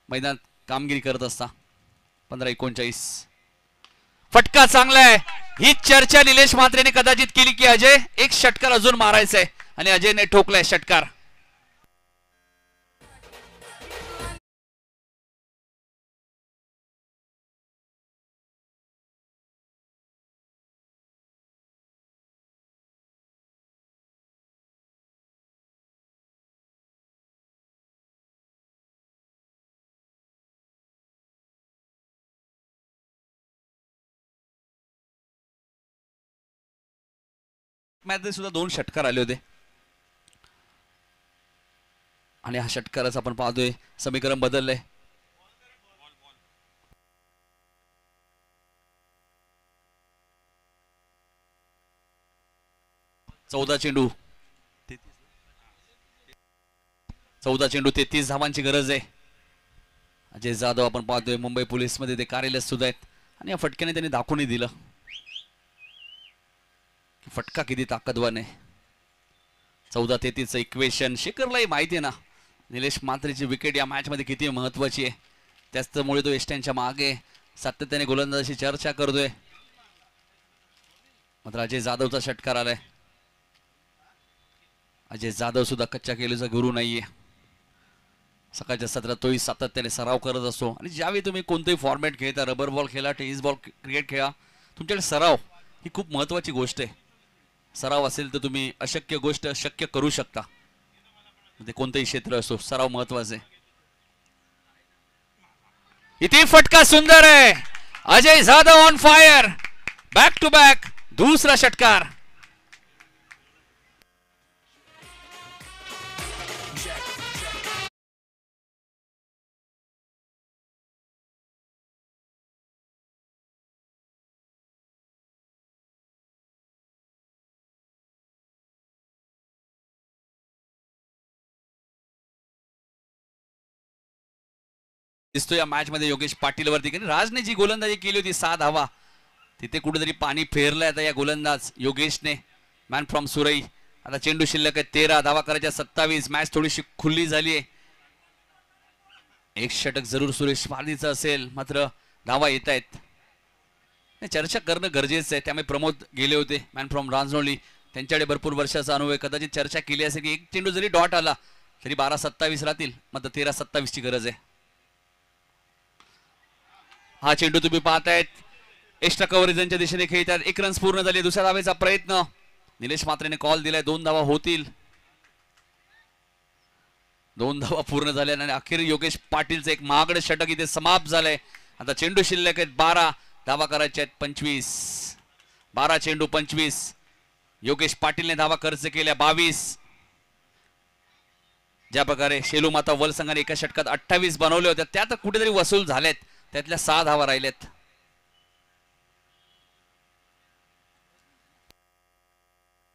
मैदानात कामगिरी करत असता. 15-39 फटका चांगला आहे. ही चर्चा निलेश म्हात्रेने कदाचित केली की अजय एक षटकार अजून मारायचा आहे, आणि अजयने ठोकलाय षटकार. मॅचमध्ये सुद्धा 2 षटकार आले होते, आणि हा षटकारच आपण पाहतोय. समीकरण बदललंय. चौदा चेंडू 33 धावांची गरज आहे. अजय जाधव आपण पाहतोय मुंबई पोलीस मध्ये ते कार्यरत सुद्धा आहेत, आणि या फटक्याने त्यांनी दाखवूनही दिलं की फटका किती ताकदवान आहे. 14-33 इक्वेशन शेखरलाही माहिती आहे ना निलेश म्हात्रेची विकेट या मॅच मध्ये किती महत्वाची आहे. त्याचमुळे तो एस्टॅनच्या मागे सातत्याने गोलंदाजी चर्चा करतोय. मात्र अजय जाधवचा षटकार आलाय. अजय जाधव सुद्धा कच्च्या केलूचा गुरु नाहीये. सकाळच्या सत्रात तोही सातत्याने सराव करत असतो, आणि ज्यावेळी तुम्ही कोणतेही फॉर्मॅट खेळता, रबर बॉल खेळा, टेनिस बॉल क्रिकेट खेळा, तुमच्याकडे सराव ही खूप महत्वाची गोष्ट आहे. सराव असेल तर तुम्ही अशक्य गोष्ट शक्य करू शकता. म्हणजे कोणतेही क्षेत्र असो, सराव महत्वाचा आहे. इथे फटका सुंदर आहे. Ajay Jadhav on fire, back to back दूसरा षटकार. दिसतो या मॅच मध्ये योगेश पाटील वरती, कारण राजने जी गोलंदाजी केली होती 6 धावा, तिथे कुठेतरी पाणी फेरलंय आता या गोलंदाज योगेशने. Man from Surai. आता चेंडू शिल्लक आहे 13, धावा करायच्या 27. मॅच थोडीशी खुल्ली झाली आहे. एक षटक जरूर सुरेश पारदीचं असेल, मात्र धावा येत आहेत. चर्चा करणं गरजेचं आहे. त्यामुळे प्रमोद गेले होते, मॅन फ्रॉम रांजणोली, त्यांच्याकडे भरपूर वर्षाचा अनुभव आहे. कदाचित चर्चा केली असेल की एक चेंडू जरी डॉट आला तरी 12-27 राहतील, मात्र 13-27 ची गरज आहे. हा चेंडू तुम्ही पाहतायत एक्स्ट्रा कव्हरेजच्या दिशेने खेळतात. 1 रन्स पूर्ण झाले. दुसऱ्या धावेचा प्रयत्न निलेश म्हात्रेने कॉल दिलाय. 2 धावा होतील. 2 धावा पूर्ण झाल्या, आणि अखेर योगेश पाटीलचं एक महागडं षटक इथे समाप्त झालंय. आता चेंडू शिल्लक आहेत 12, धावा करायच्या आहेत 25. 12 चेंडू 25. योगेश पाटीलने धावा खर्च केल्या 22. ज्या प्रकारे शेलू माता वल संघाने एका षटकात 28 बनवले होते, त्या तर कुठेतरी वसूल झालेत. त्यातल्या 6 धावा राहिलेत.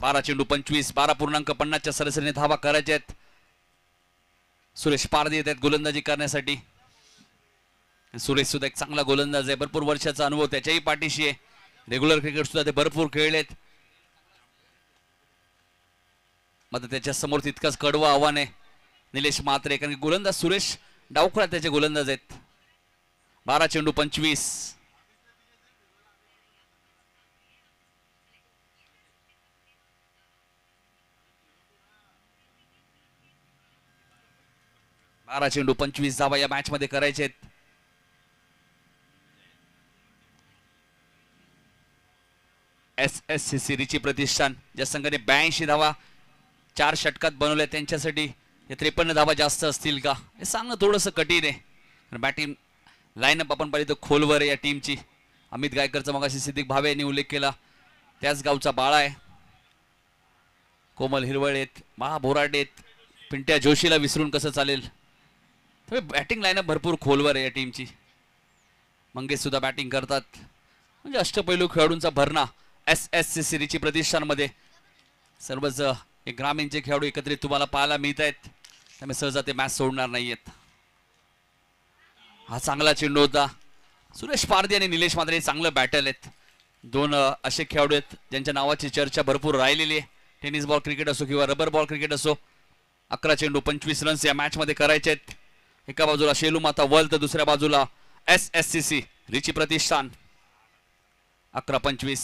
बारा चेंडू 25, 12.50च्या सरासरीने धावा करायच्या आहेत. सुरेश पारदी येत आहेत गोलंदाजी करण्यासाठी. सुरेश सुद्धा एक चांगला गोलंदाज आहे, भरपूर वर्षाचा अनुभव त्याच्याही पाठीशी आहे. रेग्युलर क्रिकेट सुद्धा ते भरपूर खेळलेत, मात्र त्याच्या समोर तितकाच कडवं आव्हान आहे निलेश म्हात्रे, कारण गोलंदाज सुरेश डावखुळा त्याचे गोलंदाज आहेत. 12 चेंडू 25. 12 चेंडू 25 धावा या मॅच मध्ये करायचे आहेत. SSCC रिची प्रतिष्ठान ज्या संघाने 82 धावा 4 षटकात बनवल्या त्यांच्यासाठी हे 53 धावा जास्त असतील का हे सांगणं थोडंसं कठीण आहे. बॅटिंग लाईनअप आपण पाहिली तर खोलवर आहे या टीमची. अमित गायकरचा मगाशी सिद्दीक भावे यांनी उल्लेख केला, त्याच गावचा बाळा आहे. कोमल हिरवळ आहेत, महा बोराडे आहेत, पिंट्या जोशीला विसरून कसं चालेल. बॅटिंग लाईनअप भरपूर खोलवर आहे या टीमची. मंगेश सुद्धा बॅटिंग करतात. म्हणजे अष्टपैलू खेळाडूंचा भरणा SSCC रिची प्रतिष्ठानमध्ये. सर्वच एक ग्रामीणचे खेळाडू एकत्रित तुम्हाला पाहायला मिळत आहेत, त्यामुळे सहजा ते मॅच सोडणार नाहीयेत. हा चांगला चेंडू होता. सुरेश पारधी आणि निलेश म्हात्रे चांगलं बॅटल आहेत. दोन असे खेळाडू आहेत ज्यांच्या नावाची चर्चा भरपूर राहिलेली आहे. टेनिस बॉल क्रिकेट असो किंवा रबर बॉल क्रिकेट असो. 11 चेंडू 25 रन्स या मॅच मध्ये करायचे आहेत. एका बाजूला शेलू माता वर्ल्ड तर दुसऱ्या बाजूला SSCC रिची प्रतिष्ठान. 11-25.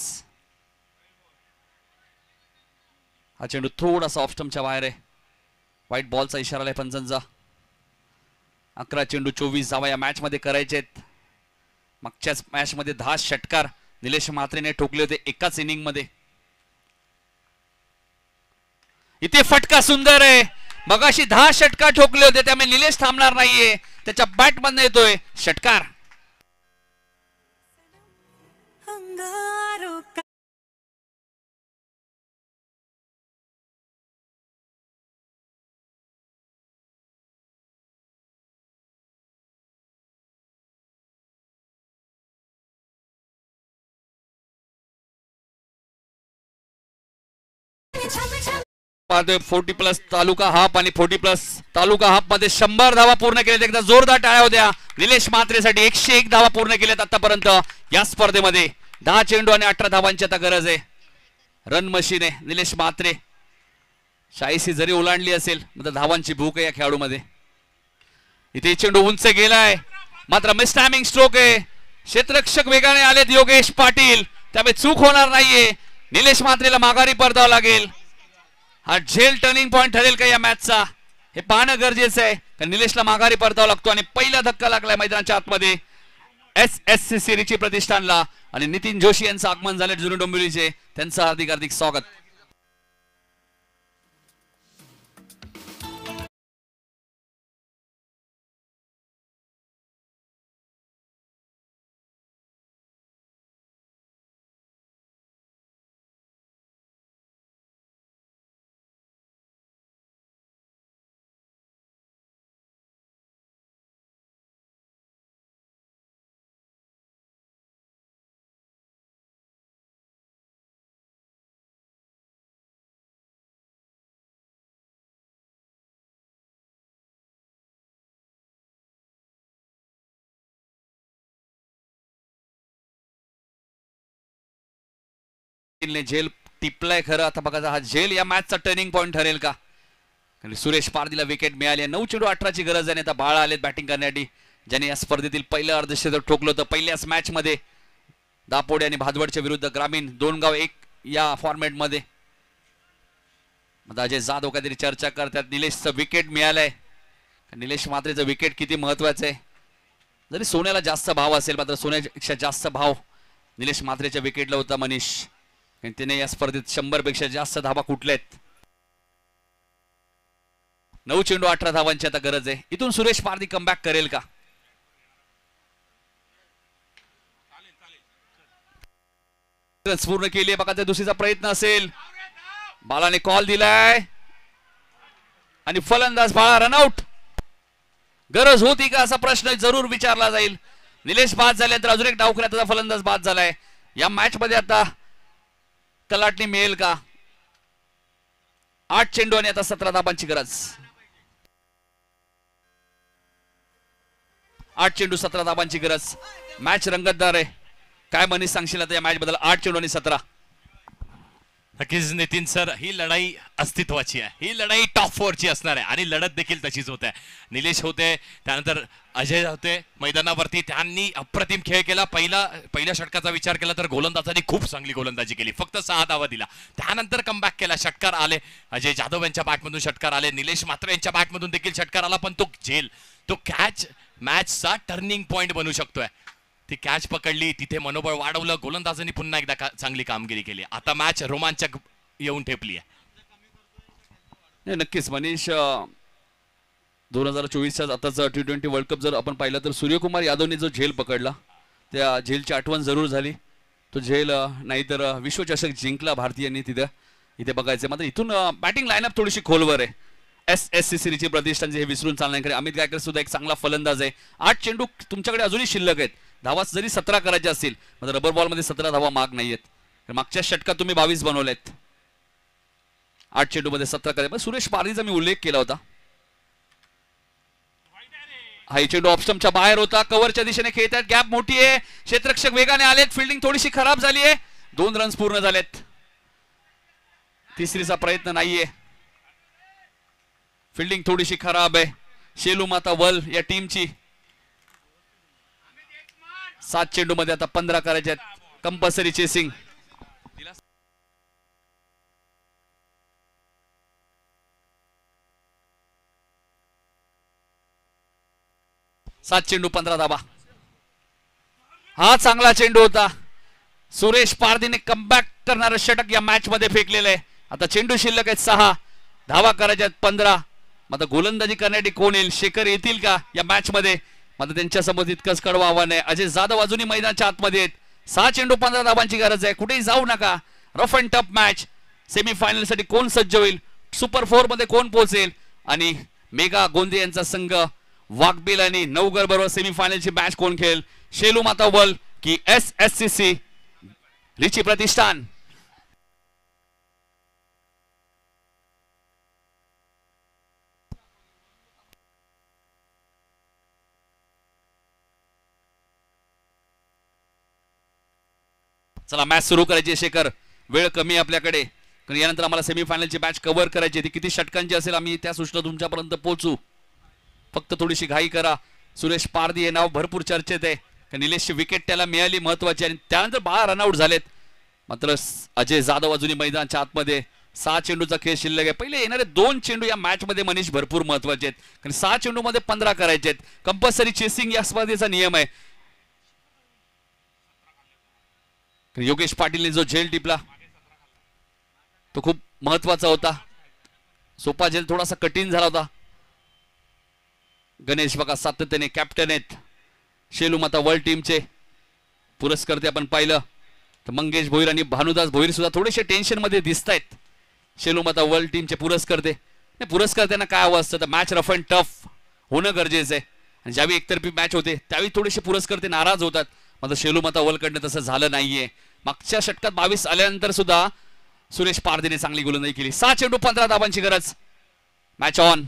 हा चेंडू थोडासा ऑफ स्टंपच्या बाहेर आहे. व्हाईट बॉलचा इशारा आहे पंचांचा. 11 चेंडू 24 धावा या मॅच मध्ये करायचे आहेत. मागच्याच मॅच मध्ये 10 षटकार निलेश म्हात्रेने ठोकले होते एकाच इनिंग मध्ये. इथे फटका सुंदर आहे. मगाशी 10 षटकार ठोकले होते, त्यामुळे निलेश थांबणार नाहीये. त्याच्या बॅट मधून येतोय षटकार. पाहतोय 40+ तालुका हाफ आणि 40+ तालुका हाफ मध्ये 100 धावा पूर्ण केल्यात. एकदा जोरदार टाळ्या होत्या निलेश म्हात्रेसाठी. 101 धावा पूर्ण केल्यात आतापर्यंत या स्पर्धेमध्ये. 10 चेंडू आणि 18 धावांची आता गरज आहे. रन मशीन आहे निलेश म्हात्रे. 86 जरी ओलांडली असेल तर धावांची भूक आहे या खेळाडूमध्ये. इथे चेंडू उंच गेलाय, मात्र मिस टायमिंग स्ट्रोक आहे. क्षेत्ररक्षक वेगाने आलेत योगेश पाटील, त्यामुळे चूक होणार नाहीये. निलेश म्हात्रेला माघारी परतावं लागेल. हा झेल टर्निंग पॉइंट ठरेल का या मॅचचा हे पाहणं गरजेचं आहे. कारण निलेशला माघारी परतावा लागतो आणि पहिला धक्का लागलाय मैदानाच्या आतमध्ये SSCC रिची प्रतिष्ठानला. आणि नितीन जोशी यांचं आगमन झाले जुनी डोंबिवलीचे, त्यांचं हार्दिक हार्दिक स्वागत. झेल टिपलाय खरं. आता बघा हा झेल या मॅचचा टर्निंग पॉइंट ठरेल का. सुरेश पारधीला विकेट मिळाली. 9 चेंडू 18 ची गरज आहे. आता बाळा आलेत बॅटिंग करण्यासाठी, ज्याने या स्पर्धेतील पहिलं अर्धशतक ठोकलं होतं पहिल्याच मॅच मध्ये. दापोडे आणि भादवडच्या विरुद्ध ग्रामीण 2 गाव 1 या फॉर्मॅट मध्ये. अजय जाधव काहीतरी चर्चा करतात. निलेशचं विकेट मिळालंय. निलेश म्हात्रेचं विकेट किती महत्वाचं आहे. जरी सोन्याला जास्त भाव असेल मात्र सोन्यापेक्षा जास्त भाव निलेश म्हात्रेच्या विकेटला होता मनीष. त्याने या स्पर्धेत 100 पेक्षा जास्त धावा कुठल्यात. 9 चेंडू 18 धावांची आता गरज आहे. इथून सुरेश पारधी कमबॅक करेल का. पूर्ण केली बघा. त्या दुसरीचा प्रयत्न असेल. बालाने कॉल दिलाय आणि फलंदाज बाळा रनआउट. गरज होती का असा प्रश्न जरूर विचारला जाईल. निलेश बाद झाल्यानंतर अजून एक डावखुऱ्याचा फलंदाज बाद झालाय. या मॅच मध्ये आता कलाटणी मिळेल का. 8 चेंडू आणि आता 17 धावांची गरज. 8 चेंडू 17 धावांची गरज. मॅच रंगतदार आहे. काय मनीष सांगशील आता या मॅच बद्दल. 8 चेंडू आणि 17. नक्कीच नितीन सर, ही लढाई अस्तित्वाची आहे, ही लढाई टॉप 4 ची असणार आहे आणि लढत देखील तशीच होते. निलेश होते, त्यानंतर अजय होते मैदानावरती. त्यांनी अप्रतिम खेळ केला. पहिल्या षटकाचा विचार केला तर गोलंदाजांनी खूप चांगली गोलंदाजी केली, फक्त 6 धावा दिला. त्यानंतर कमबॅक केला, षटकार आले. अजय जाधव यांच्या बॅटमधून षटकार आले, निलेश मात्रे यांच्या बॅटमधून देखील षटकार आला. पण तो झेल, तो कॅच मॅचचा टर्निंग पॉइंट बनू शकतोय. ती कॅच पकडली, तिथे मनोबळ वाढवलं, गोलंदाजांनी पुन्हा एकदा चांगली कामगिरी केली. आता मॅच रोमांचक येऊन ठेपली आहे. नक्कीच मनीष, 2024च्या आताचा T20 वर्ल्ड कप जर आपण पाहिलं तर सूर्यकुमार यादवने जो झेल पकडला, त्या झेलची आठवण जरूर झाली. तो झेल नाहीतर विश्वचषक जिंकला भारतीयांनी इथे बघायचं. मात्र इथून बॅटिंग लाईनअप थोडीशी खोलवर आहे. SSC सिरीजचे प्रतिष्ठान हे विसरून चालणार नाही. अमित गायकर सुद्धा एक चांगला फलंदाज आहे. 8 चेंडू तुमच्याकडे अजूनही शिल्लक आहेत. धावा जरी 17 करायचे असतील, मात्र रबर बॉल मध्ये 17 धावा माग नाहीयेत. मागच्या षटकात तुम्ही 22 बनवलेत. 8 चेंडू मध्ये 17 करायचे. सुरेश पारधीचा मी उल्लेख केला होता. हा चेंडू ऑफस्टम्पच्या बाहेर होता. कव्हरच्या दिशेने खेळतात, गॅप मोठी आहे, क्षेत्ररक्षक वेगाने आलेत, फिल्डिंग थोडीशी खराब झाली आहे. 2 रन्स पूर्ण झालेत. तिसरीचा प्रयत्न नाहीये. फिल्डिंग थोडीशी खराब आहे. शेलू माता वल या टीमची. 7 चेंडू मध्ये आता 15 करायचे आहेत. Compulsory chasing. 7 चेंडू 15 धावा. हा चांगला चेंडू होता. सुरेश पारधीने कमबॅक करणारं षटक या मॅच मध्ये फेकलेलं आहे. आता चेंडू शिल्लक आहेत 6, धावा करायच्या आहेत 15. आता गोलंदाजी करण्यासाठी कोण येईल? शेखर येतील का या मॅच मध्ये? मात्र त्यांच्या समोर तितकंच कडवं आव्हान आहे. अजय जाधव अजूनही मैदानाच्या आतमध्ये आहेत. 6 चेंडू 15 धावांची गरज आहे. कुठेही जाऊ नका. Rough and tough match. Semifinal साठी कोण सज्ज होईल? सुपर 4 मध्ये कोण पोहोचेल? आणि मेगा गोंदे यांचा संघ वाघबिल आणि नवगर बरोबर सेमीफायनलची मॅच कोण खेळेल? शेलू माता वल की SSCC रिची प्रतिष्ठान? चला मॅच सुरू करायची. शेखर, वेळ कमी आहे आपल्याकडे, कारण यानंतर आम्हाला सेमीफायनलची मॅच कव्हर करायची. ती किती षटकांची असेल आम्ही त्या सूचना तुमच्यापर्यंत पोहोचू. फक्त थोडीशी घाई करा. सुरेश पारधी हे नाव भरपूर चर्चेत आहे. निलेशची विकेट त्याला मिळाली महत्वाची, आणि त्यानंतर 12 रनआउट झालेत. मात्र अजय जाधव अजूनही मैदानाच्या आतमध्ये. 6 चेंडूचा खेळ शिल्लक आहे. पहिले येणारे 2 चेंडू या मॅच मध्ये मनीष भरपूर महत्वाचे आहेत, कारण 6 चेंडू मध्ये 15 करायचे आहेत. कंपल्सरी चेसिंग या स्पर्धेचा नियम आहे. योगेश पाटीलने जो झेल टिपला तो खूप महत्वाचा होता. सोपा झेल थोडासा कठीण झाला होता. गणेश बघा सातत्याने कॅप्टन आहेत शेलू माता वर्ल्ड टीमचे. पुरस्कर्ते आपण पाहिलं तर मंगेश भोईर आणि भानुदास भोईर सुद्धा थोडेसे टेन्शन मध्ये दिसत आहेत. शेलू माता वर्ल्ड टीमचे पुरस्कर्ते. पुरस्कर्त्यांना काय हवं असतं तर मॅच रफ अँड टफ होणं गरजेचं आहे. आणि ज्यावेळी एकतर्फी मॅच होते त्यावेळी थोडेसे पुरस्कर्ते नाराज होतात. मात्र शेलू माता वर्ल्ड कडनं तसं झालं नाहीये. मागच्या षटकात 22 आल्यानंतर सुद्धा सुरेश पारधीने चांगली गोलंदाजी केली. 6 चेंडू 15 धावांची गरज. Match on.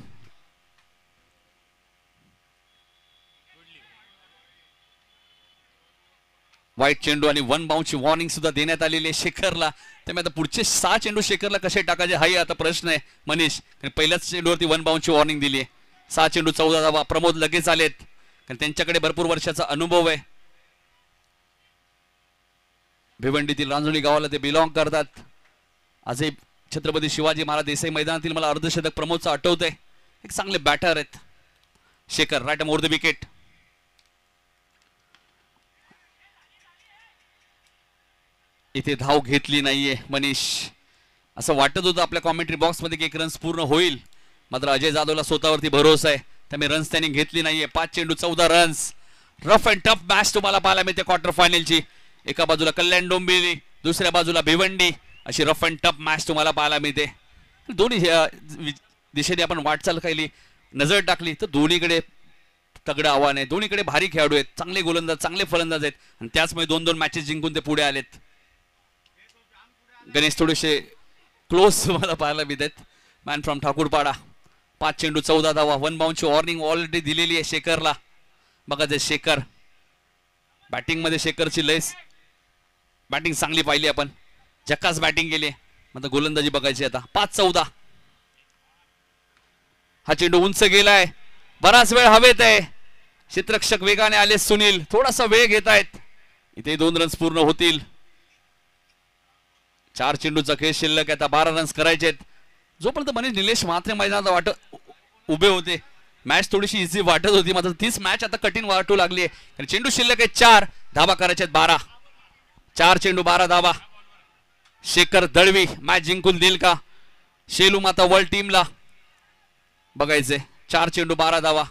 वाईट चेंडू आणि 1 बाउंसची वॉर्निंग सुद्धा देण्यात आलेली आहे शेखरला. त्यामुळे आता पुढचे 6 चेंडू शेखरला कसे टाकायचे हाही आता प्रश्न आहे मनीष. पहिल्याच चेंडूवरती 1 बाउंसची वॉर्निंग दिली आहे. 6 चेंडू 14 धावा. प्रमोद लगेच आलेत, कारण त्यांच्याकडे भरपूर वर्षाचा अनुभव आहे. भिवंडीतील रांजोळी गावाला ते बिलॉंग करतात. आजही छत्रपती शिवाजी महाराज देसाई मैदानातील मला अर्धशतक प्रमोदचं आठवतंय. एक चांगले बॅटर आहेत. Shekhar right more the wicket. इथे धाव घेतली नाहीये मनीष. असं वाटत होतं आपल्या कॉमेंट्री बॉक्स मध्ये की 1 रन्स पूर्ण होईल, मात्र अजय जाधवला स्वतःवरती भरोसा आहे, त्यामुळे रन्स त्यांनी घेतली नाहीये. 5 चेंडू 14 runs. Rough and tough match तुम्हाला पाहायला मिळते क्वार्टर फायनलची. एका बाजूला कल्याण डोंबिवली, दुसऱ्या बाजूला भिवंडी, अशी रफ अँड टफ मॅच तुम्हाला पाहायला मिळते. दोन्ही दिशेने आपण वाटचाल केली, नजर टाकली तर दोन्हीकडे तगडं आव्हान आहे. दोन्हीकडे भारी खेळाडू आहेत, चांगले गोलंदाज, चांगले फलंदाज आहेत, आणि त्याचमुळे 2-2 मॅचेस जिंकून ते पुढे आलेत. गणेश थोडेसे क्लोज तुम्हाला पाहायला मिळतात. Man from Thakurpada. 5 चेंडू 14 धावा. 1 बाउंसची वॉर्निंग ऑलरेडी दिलेली आहे शेखरला. बघा ते शेखर बॅटिंग मध्ये. शेखरची लयस बॅटिंग चांगली पाहिली आपण. झक्कास बॅटिंग केली. आता गोलंदाजी बघायची आता 5-14. हा चेंडू उंच गेलाय, बराच वेळ हवेत आहे. क्षेत्ररक्षक वेगाने आले, सुनील थोडासा वेळ घेत आहेत. इथे 2 रन्स पूर्ण होतील. 4 चेंडूचा खेळ शिल्लक, आता 12 रन्स करायचे आहेत. जोपर्यंत मनीष निलेश म्हात्रे मैदानात वाटत उभे होते, मॅच थोडीशी इझी वाटत होती, मात्र तीच मॅच आता कठीण वाटू लागली आहे. चेंडू शिल्लक आहे 4, धाबा करायचे आहेत 12. 4 चेंडू 12 धाबा. शेखर दळवी मॅच जिंकून देईल का? शेलू माता वर्ल्ड टीमला बघायचे. 4 चेंडू 12 धावा.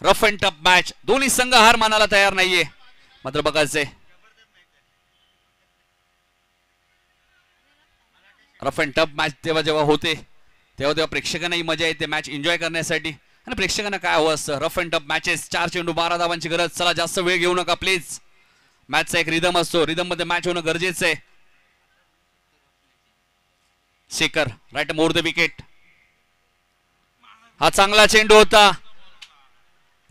रफ अँड टफ मॅच, दोन्ही संघ हार मानायला तयार नाहीये, मात्र बघायचे. रफ अँड टफ मॅच तेव्हा जेव्हा होते तेव्हा प्रेक्षकांनाही मजा येते मॅच एन्जॉय करण्यासाठी. आणि प्रेक्षकांना काय हवं असतं? Rough and tough matches. 4 चेंडू 12 धावांची गरज. चला जास्त वेळ घेऊ नका प्लीज. मॅचचा एक रिदम असतो, रिदम मध्ये मॅच होणं गरजेचं आहे. Shekhar right more the wicket. हा चांगला चेंडू होता,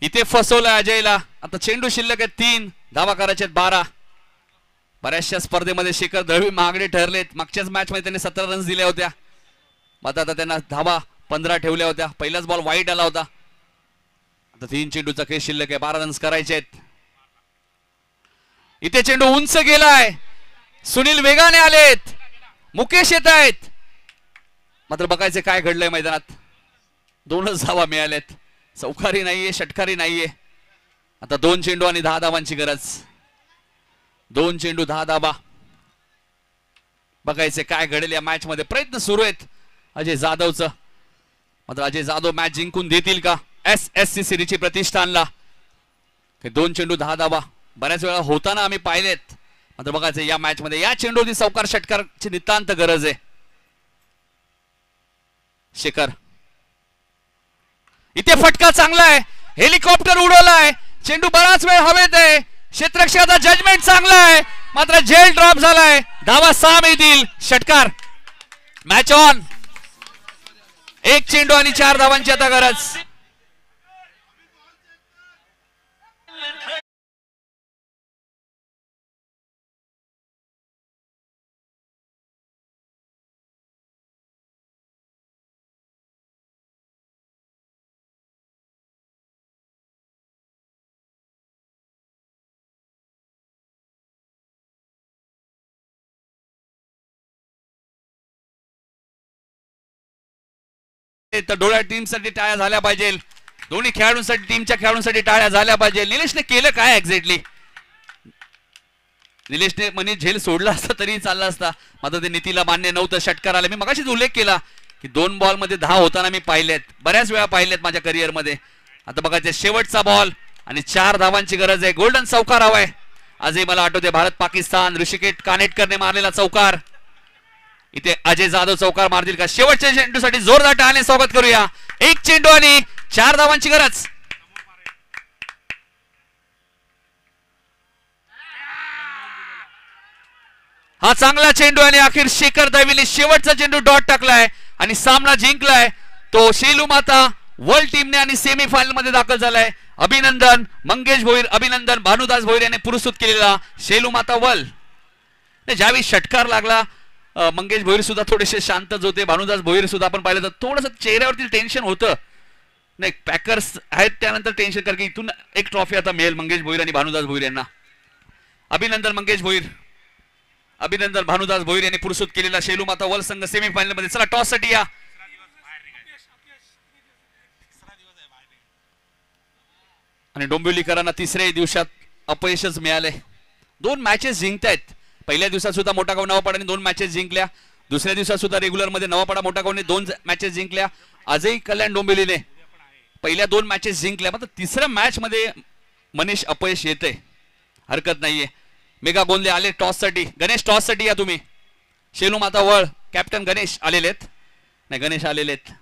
इथे फसवला अजयला. आता चेंडू शिल्लक आहे 3, धावा करायचे 12. बऱ्याचशा स्पर्धेमध्ये शेखर दळवी महागडे ठरलेत. मागच्याच मॅच मध्ये त्यांनी 17 रन्स दिल्या होत्या, मात्र आता त्यांना धावा 15 ठेवल्या होत्या. पहिलाच बॉल वाईट आला होता. आता 3 चेंडूचा खेळ शिल्लक आहे, 12 रन्स करायचे आहेत. इथे चेंडू उंच गेलाय, सुनील वेगाने आलेत, मुकेश येत आहेत, मात्र बघायचे काय घडलंय मैदानात. 2च धावा मिळाल्यात. चौकारी नाहीये, षटकारी नाहीये. आता 2 चेंडू आणि 10 धावांची गरज. 2 चेंडू 10 धावा. बघायचे काय घडेल या मॅच मध्ये. प्रयत्न सुरू आहेत अजय जाधवचं, मात्र अजय जाधव मॅच जिंकून देतील का? SSC सिरीजची प्रतिष्ठानला 2 चेंडू 10 धावा बऱ्याच वेळा होताना आम्ही पाहिलेत, मात्र बघायचं या मॅच मध्ये या चेंडूवरती सावकार षटकारची नितांत गरज आहे. शेखर इथे फटका चांगला आहे, हेलिकॉप्टर उडवलाय, चेंडू बराच वेळ हवेत आहे. क्षेत्ररक्षकाचा जजमेंट चांगला आहे, मात्र झेल ड्रॉप झालाय. धावा 6 मिळतील. षटकार. Match on. 1 चेंडू आणि 4 धावांची आता गरज. तर डोळ्या टीमसाठी टाळ्या झाल्या पाहिजे. दोन्ही खेळाडूंसाठी, टीमच्या खेळाडूंसाठी टाळ्या झाल्या पाहिजे. निलेशने केलं काय एक्झॅक्टली? निलेशने मनी झेल सोडला असता तरी चालला असता, मात्र ते नीतीला मान्य नव्हतं. षटकार आला. मी मगाशीच उल्लेख केला की 2 बॉल मध्ये 10 होताना मी पाहिलेत, बऱ्याच वेळा पाहिलेत माझ्या करिअर मध्ये. आता बघायचे शेवटचा बॉल आणि 4 धावांची गरज आहे. गोल्डन चौकार हवाय. आजही मला आठवते भारत पाकिस्तान, ऋषिकेश कानेटकरने मारलेला चौकार. इथे अजय जाधव चौकार मारतील का? शेवटच्या चेंडूसाठी जोरदार टाळ्याने स्वागत करूया. 1 चेंडू आणि 4 धावांची गरज. हा चांगला चेंडू आणि अखेर शेखर दळवीने शेवटचा चेंडू डॉट टाकलाय आणि सामना जिंकलाय तो शेलू माता वर्ल्ड टीमने आणि सेमी फायनल मध्ये दाखल झालाय. अभिनंदन मंगेश भोईर, अभिनंदन भानुदास भोईर यांनी पुरस्कृत केलेला शेलू माता वर्ल्ड. ज्यावेळी षटकार लागला मंगेश भोईर सुद्धा थोडेसे शांतच होते. भानुदास भोईर सुद्धा आपण पाहिलं तर थोडंसं चेहऱ्यावरती टेन्शन होतं. नाही पॅकर्स आहेत त्यानंतर टेन्शन, कारण की इथून एक ट्रॉफी आता मिळेल मंगेश भोईर आणि भानुदास भोईर यांना. अभिनंदन मंगेश भोईर, अभिनंदन भानुदास भोईर यांनी पुरस्कृत केलेला शेलू माता वर्ल्ड संघ सेमी फायनल मध्ये. चला टॉस साठी या. आणि डोंबिवलीकरांना 3ऱ्या दिवसात अपयशच मिळाले. 2 मॅचेस जिंकतायत. पहिल्या दिवसात सुद्धा मोठा गाव नवापाडाने 2 मॅचेस जिंकल्या. दुसऱ्या दिवसात सुद्धा रेग्युलर मध्ये नवापाडा मोठा गावने 2 मॅचेस जिंकल्या. आजही कल्याण डोंबिवलीने पहिल्या 2 मॅचेस जिंकल्या, मात्र 3ऱ्या मॅच मध्ये मनीष अपयश येते. हरकत नाहीये. मेगा गोंदले आले टॉस साठी. गणेश टॉस साठी या तुम्ही. शेलू माता वर्ल्ड कॅप्टन गणेश आलेले आहेत. नाही गणेश आलेले आहेत.